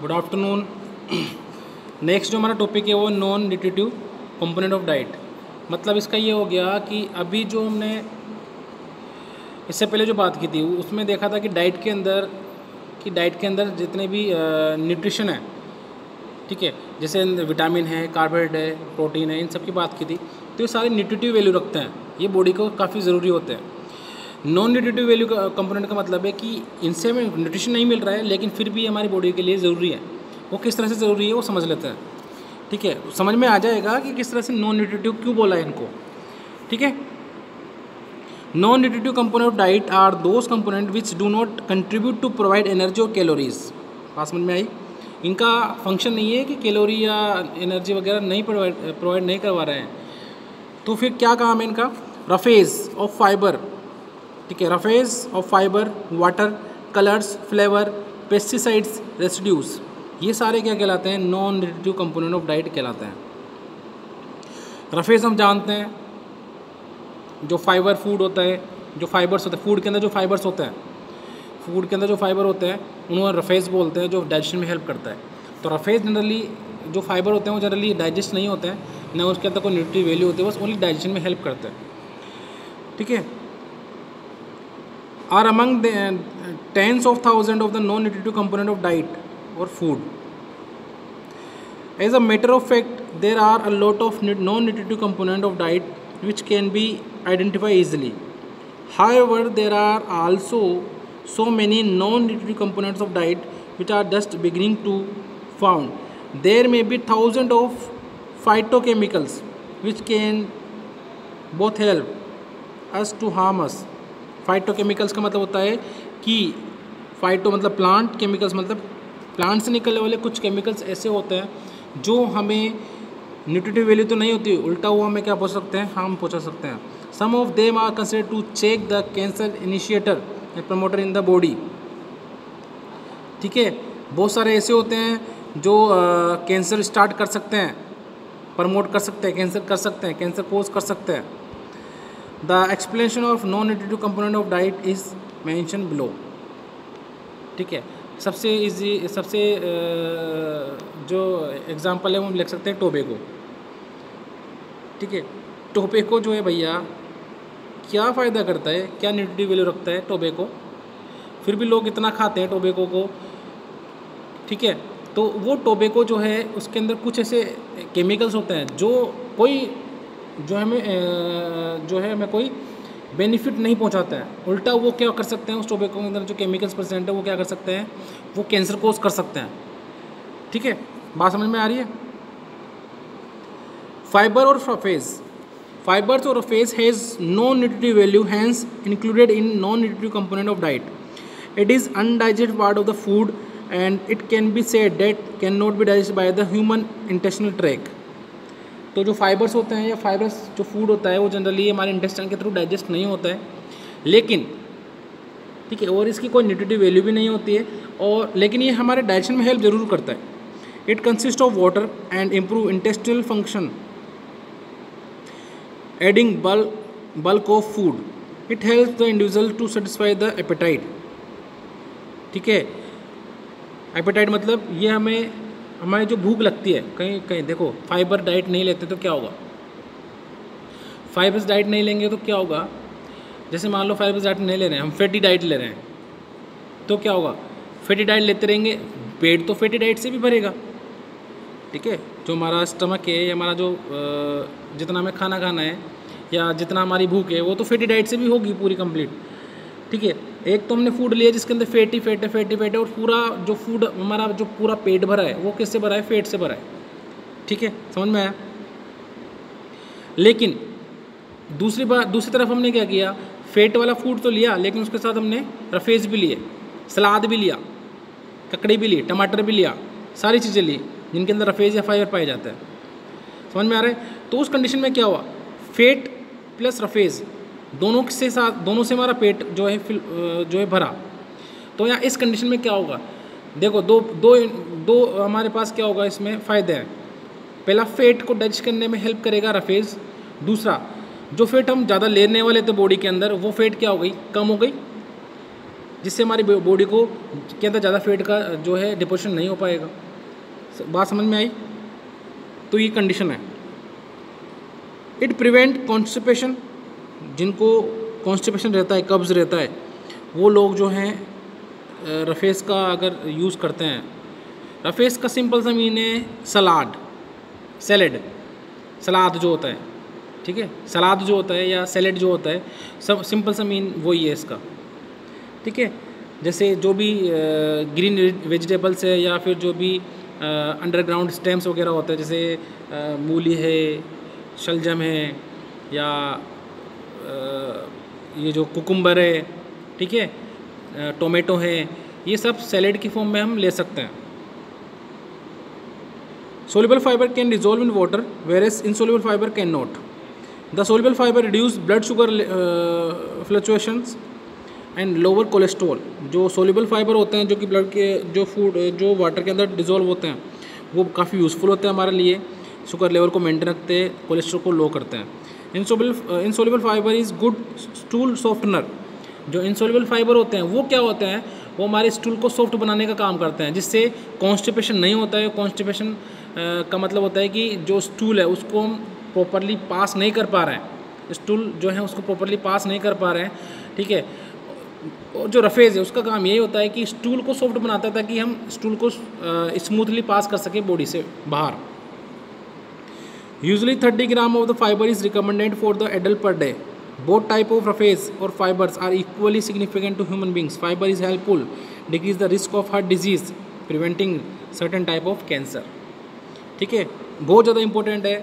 Good afternoon. Next जो हमारा topic है वो non nutritive component of diet. मतलब इसका ये हो गया कि अभी जो हमने इससे पहले जो बात की थी उसमें देखा था कि डाइट के अंदर जितने भी न्यूट्रिशन है, ठीक है, जैसे विटामिन है, कार्बोहाइड्रेट है, प्रोटीन है, इन सब की बात की थी। तो ये सारे न्यूट्रिटिव वैल्यू रखते हैं, ये बॉडी को काफ़ी ज़रूरी होते हैं। नॉन न्यूट्रिटिव वैल्यू का कंपोनेंट का मतलब है कि इनसे हमें न्यूट्रिशन नहीं मिल रहा है लेकिन फिर भी हमारी बॉडी के लिए ज़रूरी है। वो किस तरह से ज़रूरी है वो समझ लेते हैं, ठीक है। समझ में आ जाएगा कि किस तरह से नॉन न्यूट्रिटिव क्यों बोला है इनको, ठीक है। Non nutritive component of diet are those component which do not contribute to provide energy और कैलोरीज। बात समझ में आई। इनका फंक्शन नहीं है कि कैलोरी या एनर्जी वगैरह नहीं प्रोवाइड नहीं करवा रहे हैं। तो फिर क्या काम है इनका? रफेज ऑफ फाइबर, ठीक है, roughage of fibre, water, colours, flavour, pesticides, residues, ये सारे क्या कहलाते हैं? Non nutritive component of diet कहलाते हैं। रफेज हम जानते हैं, जो फाइबर फूड होता है, जो फाइबर्स होते हैं फूड के अंदर, जो फाइबर्स होते हैं फूड के अंदर जो फाइबर होते हैं उन्हें रफेज बोलते हैं, जो डाइजेशन में हेल्प करता है। तो रफेज जनरली जो फाइबर होते हैं वो जनरली डाइजेस्ट नहीं होते हैं, ना उसके अंदर कोई न्यूट्रिटिव वैल्यू होती है, बस ओनली डाइजेशन में हेल्प करते हैं, ठीक है। Are among tens of thousand of the non nutritive component of diet और food. As a matter of fact, there are a lot of non-nutritive components of diet which can be identified easily. However, there are also so many non-nutritive components of diet which are just beginning to found. There may be thousands of phytochemicals which can both help us to harm us. Phytochemicals का मतलब होता है कि phyto मतलब plant, chemicals मतलब plant से निकलने वाले कुछ केमिकल्स ऐसे होते हैं जो हमें न्यूट्रिटिव वैल्यू तो नहीं होती, उल्टा वो हमें क्या पहुंच सकते हैं? हार्म पहुंचा सकते हैं। Some of them are considered to check the cancer initiator and promoter in the body, ठीक है। बहुत सारे ऐसे होते हैं जो कैंसर स्टार्ट कर सकते हैं, प्रमोट कर सकते हैं, कैंसर कर सकते हैं, कैंसर कोज कर सकते हैं। The explanation of non nutritive component of diet is mention below, ठीक है। सबसे इजी, सबसे जो एग्जांपल है वो हम लिख सकते हैं टोबैको, ठीक है। टोबैको जो है भैया क्या फ़ायदा करता है, क्या न्यूट्रिटिव वैल्यू रखता है टोबैको, फिर भी लोग इतना खाते हैं टोबैको को, ठीक है। तो वो टोबैको जो है उसके अंदर कुछ ऐसे केमिकल्स होते हैं जो हमें कोई बेनिफिट नहीं पहुंचाता है, उल्टा वो क्या कर सकते हैं? उस टोबैको के अंदर जो केमिकल्स प्रेजेंट है वो क्या कर सकते हैं? वो कैंसर कोज कर सकते हैं, ठीक है। बात समझ में आ रही है। फाइबर और रफेज, फाइबर्स और roughage has no nutritive value, hence included in non nutritive component of diet. It is undigested part of the food and it can be said that can not be digested by the human intestinal tract. तो जो fibres होते हैं या fibres जो food होता है वो generally हमारे इंटेस्टाइन के थ्रू डाइजेस्ट नहीं होता है, लेकिन ठीक है, और इसकी कोई न्यूट्रिटिव वैल्यू भी नहीं होती है, और लेकिन ये हमारे डाइजेशन में हेल्प ज़रूर करता है। It consist of water and improve intestinal function, adding bulk of food. It help the individual to satisfy the appetite, ठीक है। एपेटाइट मतलब ये हमारी जो भूख लगती है, कहीं कहीं देखो फाइबर डाइट नहीं लेते तो क्या होगा? फाइबर्स डाइट नहीं लेंगे तो क्या होगा? जैसे मान लो फाइबर्स डाइट नहीं ले रहे हैं, हम फैटी डाइट ले रहे हैं, तो क्या होगा? फैटी डाइट लेते रहेंगे, पेट तो फैटी डाइट से भी भरेगा, ठीक है। जो हमारा स्टमक है या हमारा जो जितना हमें खाना खाना है या जितना हमारी भूख है वो तो फैटी डाइट से भी होगी पूरी कंप्लीट, ठीक है। एक तो हमने फूड लिया जिसके अंदर फैटी फैट है और पूरा जो फूड हमारा जो पूरा पेट भरा है वो किससे भरा है? फैट से भरा है, ठीक है। समझ में आया। लेकिन दूसरी तरफ हमने क्या किया? फैट वाला फूड तो लिया लेकिन उसके साथ हमने रफेज भी लिए, सलाद भी लिया, ककड़ी भी ली, टमाटर भी लिया, सारी चीज़ें ली जिनके अंदर रफेज या फाइबर पाया जाता है। समझ में आ रहा है। तो उस कंडीशन में क्या हुआ? फैट प्लस रफेज दोनों से हमारा पेट जो है भरा। तो यहाँ इस कंडीशन में क्या होगा? देखो दो हमारे पास क्या होगा इसमें फ़ायदे हैं। पहला, फैट को डाइजेस्ट करने में हेल्प करेगा रफेज। दूसरा, जो फैट हम ज़्यादा लेने वाले थे बॉडी के अंदर वो फैट क्या हो गई? कम हो गई, जिससे हमारी बॉडी को के अंदर ज़्यादा फैट का जो है डिपोजिशन नहीं हो पाएगा। बात समझ में आई? तो ये कंडीशन है। इट प्रिवेंट कॉन्स्टिपेशन, जिनको कॉन्स्टिपेशन रहता है, कब्ज़ रहता है, वो लोग जो हैं रफेज़ का अगर यूज़ करते हैं। रफेज़ का सिंपल सा मीन है सैलेड, सलाद जो होता है, ठीक है, सलाद जो होता है या सैलेड जो होता है, सब सिंपल सा मीन वही है इसका, ठीक है। जैसे जो भी ग्रीन वेजिटेबल्स है या फिर जो भी अंडरग्राउंड स्टेम्स वगैरह होता है, जैसे मूली है, शलजम है, या ये जो कुकुम्बर है, ठीक है, टोमेटो है, ये सब सैलेड की फॉर्म में हम ले सकते हैं। Soluble fiber can dissolve in water, whereas insoluble fiber cannot. The soluble fiber reduce blood sugar fluctuations and lower cholesterol. जो soluble fiber होते हैं, जो कि ब्लड के जो फूड जो वाटर के अंदर डिजोल्व होते हैं, वो काफ़ी यूज़फुल होते हैं हमारे लिए, शुगर लेवल को मेंटेन रखते हैं, कोलेस्ट्रॉल को लो करते हैं। insoluble fibre is good stool softener. जो insoluble फाइबर होते हैं वो क्या होते हैं, वो हमारे स्टूल को सॉफ्ट बनाने का काम करते हैं, जिससे कॉन्स्टिपेशन नहीं होता है। कॉन्स्टिपेशन का मतलब होता है कि जो स्टूल है उसको हम प्रॉपरली पास नहीं कर पा रहे हैं, स्टूल जो है उसको प्रॉपरली पास नहीं कर पा रहे हैं, ठीक है। और जो रफेज़ है उसका काम यही होता है कि स्टूल को सॉफ्ट बनाता है ताकि हम स्टूल को स्मूथली पास कर सकें बॉडी से बाहर। Usually 30 gram of the fibre is recommended for the adult per day. Both type of rafes or fibers are equally significant to human beings. Fiber is helpful, decrease the risk of heart disease, preventing certain type of cancer. ठीक है, बहुत ज़्यादा important है।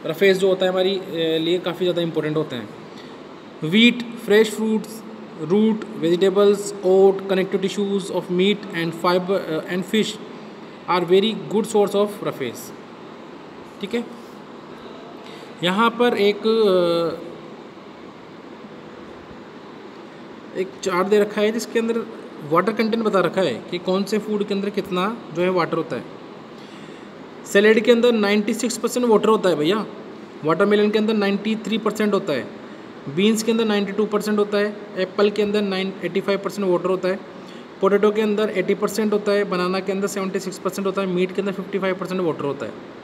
Roughage जो होता है हमारी लिए काफ़ी ज़्यादा इम्पोर्टेंट होते हैं। Wheat, fresh fruits, root, vegetables, oat, connective tissues of meat and fibre and fish are very good source of roughage. ठीक है, यहाँ पर एक चार्ट दे रखा है जिसके अंदर वाटर कंटेंट बता रखा है कि कौन से फूड के अंदर कितना जो है वाटर होता है। सैलेड के अंदर 96% वाटर होता है भैया, वाटरमेलन के अंदर 93% होता है, बीन्स के अंदर 92% होता है, एप्पल के अंदर 85% वाटर होता है, पोटैटो के अंदर 80% होता है, बनाना के अंदर 76% होता है, मीट के अंदर 55% वाटर होता है।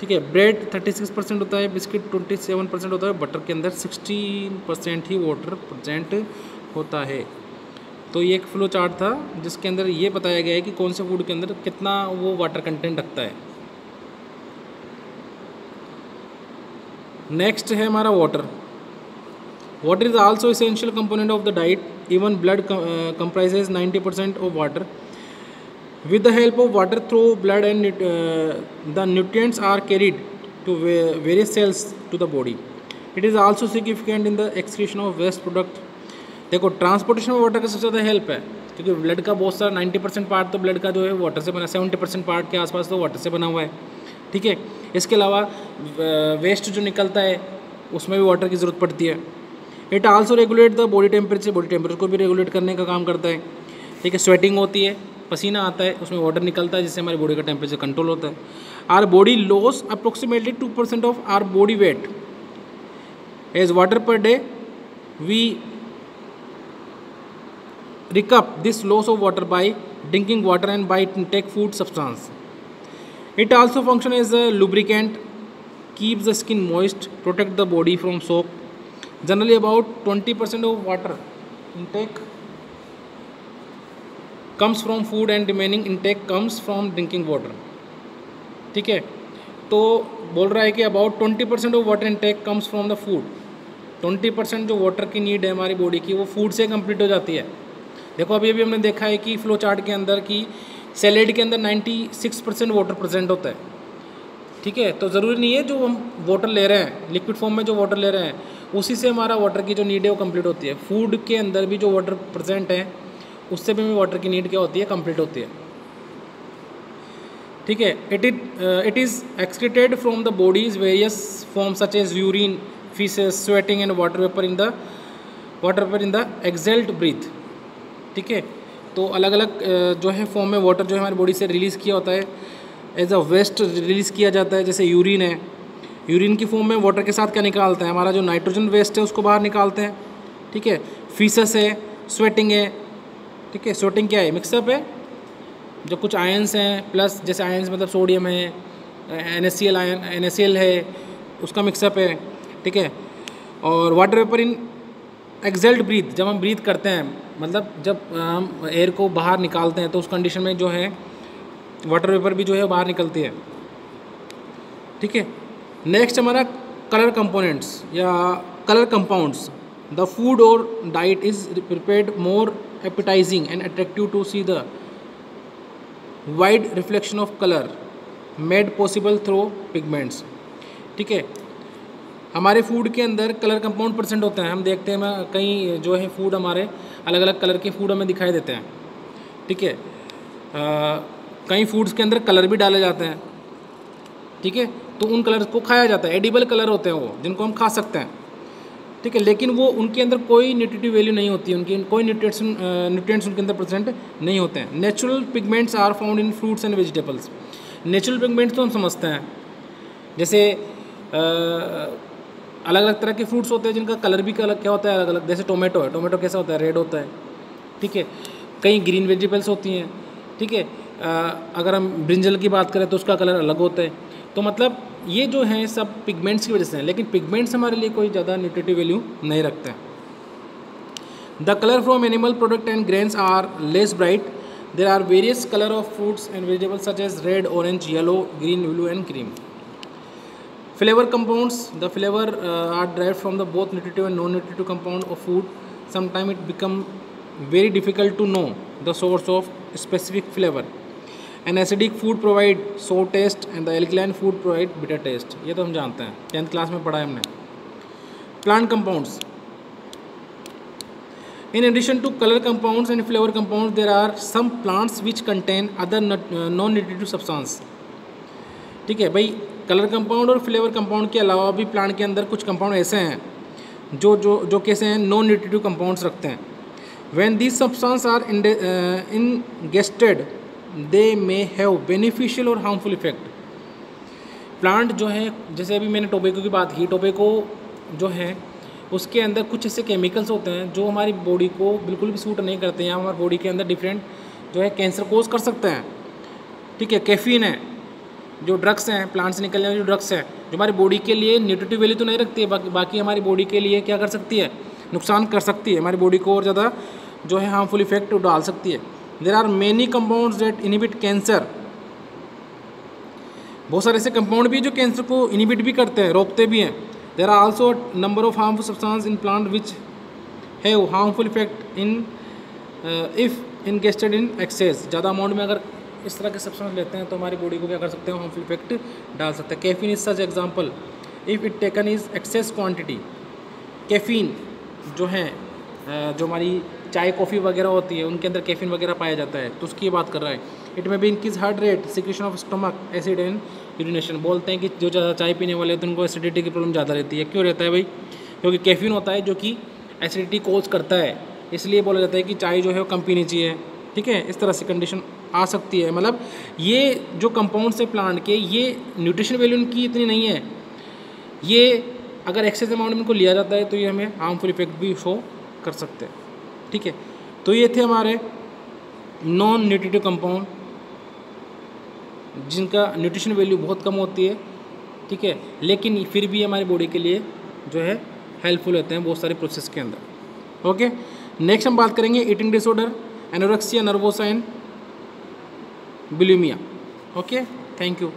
ठीक है, ब्रेड 36% होता है, बिस्किट 27% होता है, बटर के अंदर 16% ही वाटर प्रेजेंट होता है। तो ये एक फ्लो चार्ट था जिसके अंदर ये बताया गया है कि कौन से फूड के अंदर कितना वो वाटर कंटेंट रखता है। नेक्स्ट है हमारा water. Water is also essential component of the diet. Even blood comprises 90% of water. With the help of water through blood and the nutrients are carried to various cells to the body. It is also significant in the excretion of waste product. देखो, transportation में water का सबसे ज़्यादा help है, क्योंकि blood का बहुत सारा 90% पार्ट तो ब्लड का जो है वाटर से बना, 70% पार्ट के आसपास तो वाटर से बना हुआ है। ठीक है, इसके अलावा वेस्ट जो निकलता है उसमें भी वाटर की ज़रूरत पड़ती है। It also regulate the body temperature, body temperature को भी रेगुलेट करने का काम करता है। ठीक है, स्वेटिंग होती है, पसीना आता है, उसमें वाटर निकलता है जिससे हमारी बॉडी का टेम्परेचर कंट्रोल होता है। Our body loss approximately 2% of our body weight as water per day. We recoup this loss of water by drinking water and by take food substance. It also function as a lubricant, keeps the skin moist, protect the body from soap. Generally about 20% of water intake comes from food and remaining intake comes from drinking water। ठीक है, तो बोल रहा है कि about 20% of water intake comes from the food. 20% जो water की need है हमारी बॉडी की वो फूड से कंप्लीट हो जाती है। देखो, अभी अभी हमने देखा है कि फ्लो चार्ट के अंदर कि सैलेड के अंदर 96% वाटर प्रेजेंट होता है। ठीक है, तो ज़रूरी नहीं है जो हम वाटर ले रहे हैं, लिक्विड फॉर्म में जो वाटर ले रहे हैं उसी से हमारा वाटर की जो नीड है वो कंप्लीट होती है। फूड के अंदर भी जो वाटर प्रेजेंट है उससे भी वाटर की नीड क्या होती है, कंप्लीट होती है। ठीक है, it is excreted from the bodies various form such as urine, faeces, sweating and water vapour in the exhaled breath. ठीक है, तो अलग अलग जो है फॉर्म में वाटर जो है हमारी बॉडी से रिलीज़ किया होता है, एज अ वेस्ट रिलीज़ किया जाता है। जैसे यूरिन है, यूरिन की फॉर्म में वाटर के साथ क्या निकालते हैं, हमारा जो नाइट्रोजन वेस्ट है उसको बाहर निकालते हैं। ठीक है, फीसेस है, स्वेटिंग है, ठीक है। स्वेटिंग क्या है? मिक्सअप है, जो कुछ आयंस हैं प्लस, जैसे आयंस मतलब सोडियम है, NaCl आयन, NaCl है, उसका मिक्सअप है, ठीक है। और water vapour in exhaled breath, जब हम ब्रीथ करते हैं, मतलब जब हम एयर को बाहर निकालते हैं तो उस कंडीशन में जो है वाटर वेपर भी जो है बाहर निकलती है, ठीक है। नेक्स्ट हमारा कलर कंपोनेंट्स या कलर कंपाउंड्स। द फूड और diet is prepared more appetising and attractive to see the wide reflection of colour made possible through pigments, ठीक है। हमारे फूड के अंदर कलर कंपाउंड परसेंट होते हैं, हम देखते हैं कई जो है फूड हमारे अलग अलग कलर के फूड हमें दिखाई देते हैं, ठीक है। कई फूड्स के अंदर कलर भी डाले जाते हैं, ठीक है, तो उन कलर्स को खाया जाता है, एडिबल कलर होते हैं वो, जिनको हम खा सकते हैं, ठीक है। लेकिन वो उनके अंदर कोई न्यूट्रिटिव वैल्यू नहीं होती है, उनकी कोई न्यूट्रिएंट्स उनके अंदर प्रेजेंट नहीं होते हैं। Natural pigments are found in fruits and vegetables. Natural pigments तो हम समझते हैं, जैसे अलग अलग तरह के फ्रूट्स होते हैं जिनका कलर भी अलग क्या होता है, अलग अलग। जैसे टोमेटो है, टोमेटो कैसा होता है? रेड होता है, ठीक है। कई ग्रीन वेजिटेबल्स होती हैं, ठीक है। अगर हम ब्रिंजल की बात करें तो उसका कलर अलग होता है। तो मतलब ये जो है सब पिगमेंट्स की वजह से हैं, लेकिन पिगमेंट्स हमारे लिए कोई ज़्यादा न्यूट्रिटिव वैल्यू नहीं रखते हैं। The colour from animal product and grains are less bright. There are various colour of fruits and vegetables such as red, orange, yellow, green, blue and cream. Flavor compounds. The flavor are derived from the both nutritive and non-nutritive compound of food. Sometimes it become very difficult to know the source of specific flavor. An acidic food provide sour taste and the alkaline food provide bitter taste. ये तो हम जानते हैं, 10th class में पढ़ा है हमने। Plant compounds. In addition to color compounds and flavor compounds, there are some plants which contain other non-nutritive substance. ठीक है भाई, कलर कंपाउंड और फ्लेवर कंपाउंड के अलावा भी प्लांट के अंदर कुछ कंपाउंड ऐसे हैं जो कैसे हैं, नॉन न्यूट्रिटिव कंपाउंड्स रखते हैं। When these substance are ingested they may have beneficial और हार्मफुल इफेक्ट। प्लांट जो है, जैसे अभी मैंने टोबैको की बात की, टोबैको जो है उसके अंदर कुछ ऐसे केमिकल्स होते हैं जो हमारी बॉडी को बिल्कुल भी सूट नहीं करते हैं, या हमारी बॉडी के अंदर डिफरेंट जो है कैंसर कोज कर सकते हैं, ठीक है। कैफीन है, जो ड्रग्स हैं, प्लांट से निकलने वाले जो ड्रग्स हैं, जो हमारी बॉडी के लिए न्यूट्रिटिव वैल्यू तो नहीं रखती है, बाकी हमारी बॉडी के लिए क्या कर सकती है, नुकसान कर सकती है, हमारी बॉडी को और ज़्यादा जो है हार्मफुल इफेक्ट डाल सकती है। There are many compounds that inhibit cancer. बहुत सारे ऐसे कंपाउंड भी जो कैंसर को इनहिबिट भी करते हैं, रोकते भी हैं। There are also number of harmful substance in plant which have harmful effect in if ingested in excess. ज़्यादा अमाउंट में अगर इस तरह के सब्सटेंस लेते हैं तो हमारी बॉडी को क्या कर सकते हैं, हार्मफुल इफेक्ट डाल सकते हैं। Caffeine is such example if it taken is excess quantity. Caffeine जो है, जो हमारी चाय कॉफ़ी वगैरह होती है उनके अंदर कैफीन वगैरह पाया जाता है, तो उसकी बात कर रहा है। इट में भी increase heart rate, secretion of stomach acid and urination. बोलते हैं कि जो ज़्यादा चाय पीने वाले हैं तो उनको एसिडिटी की प्रॉब्लम ज़्यादा रहती है। क्यों रहता है भाई? क्योंकि कैफीन होता है जो कि एसिडिटी कोज करता है, इसलिए बोला जाता है कि चाय जो है वो कम पीनी चाहिए, ठीक है। इस तरह से कंडीशन आ सकती है। मतलब ये जो कंपाउंड्स है प्लांट के, ये न्यूट्रिशन वैल्यू उनकी इतनी नहीं है, ये अगर एक्सेस अमाउंट में इनको लिया जाता है तो ये हमें हार्मफुल इफेक्ट भी शो कर सकते हैं, ठीक है। तो ये थे हमारे नॉन न्यूट्रिटिव कंपाउंड जिनका न्यूट्रिशन वैल्यू बहुत कम होती है, ठीक है, लेकिन फिर भी हमारी बॉडी के लिए जो है हेल्पफुल होते हैं बहुत सारे प्रोसेस के अंदर। ओके, नेक्स्ट हम बात करेंगे eating disorder, anorexia nervosa and bulimia. Okay, thank you.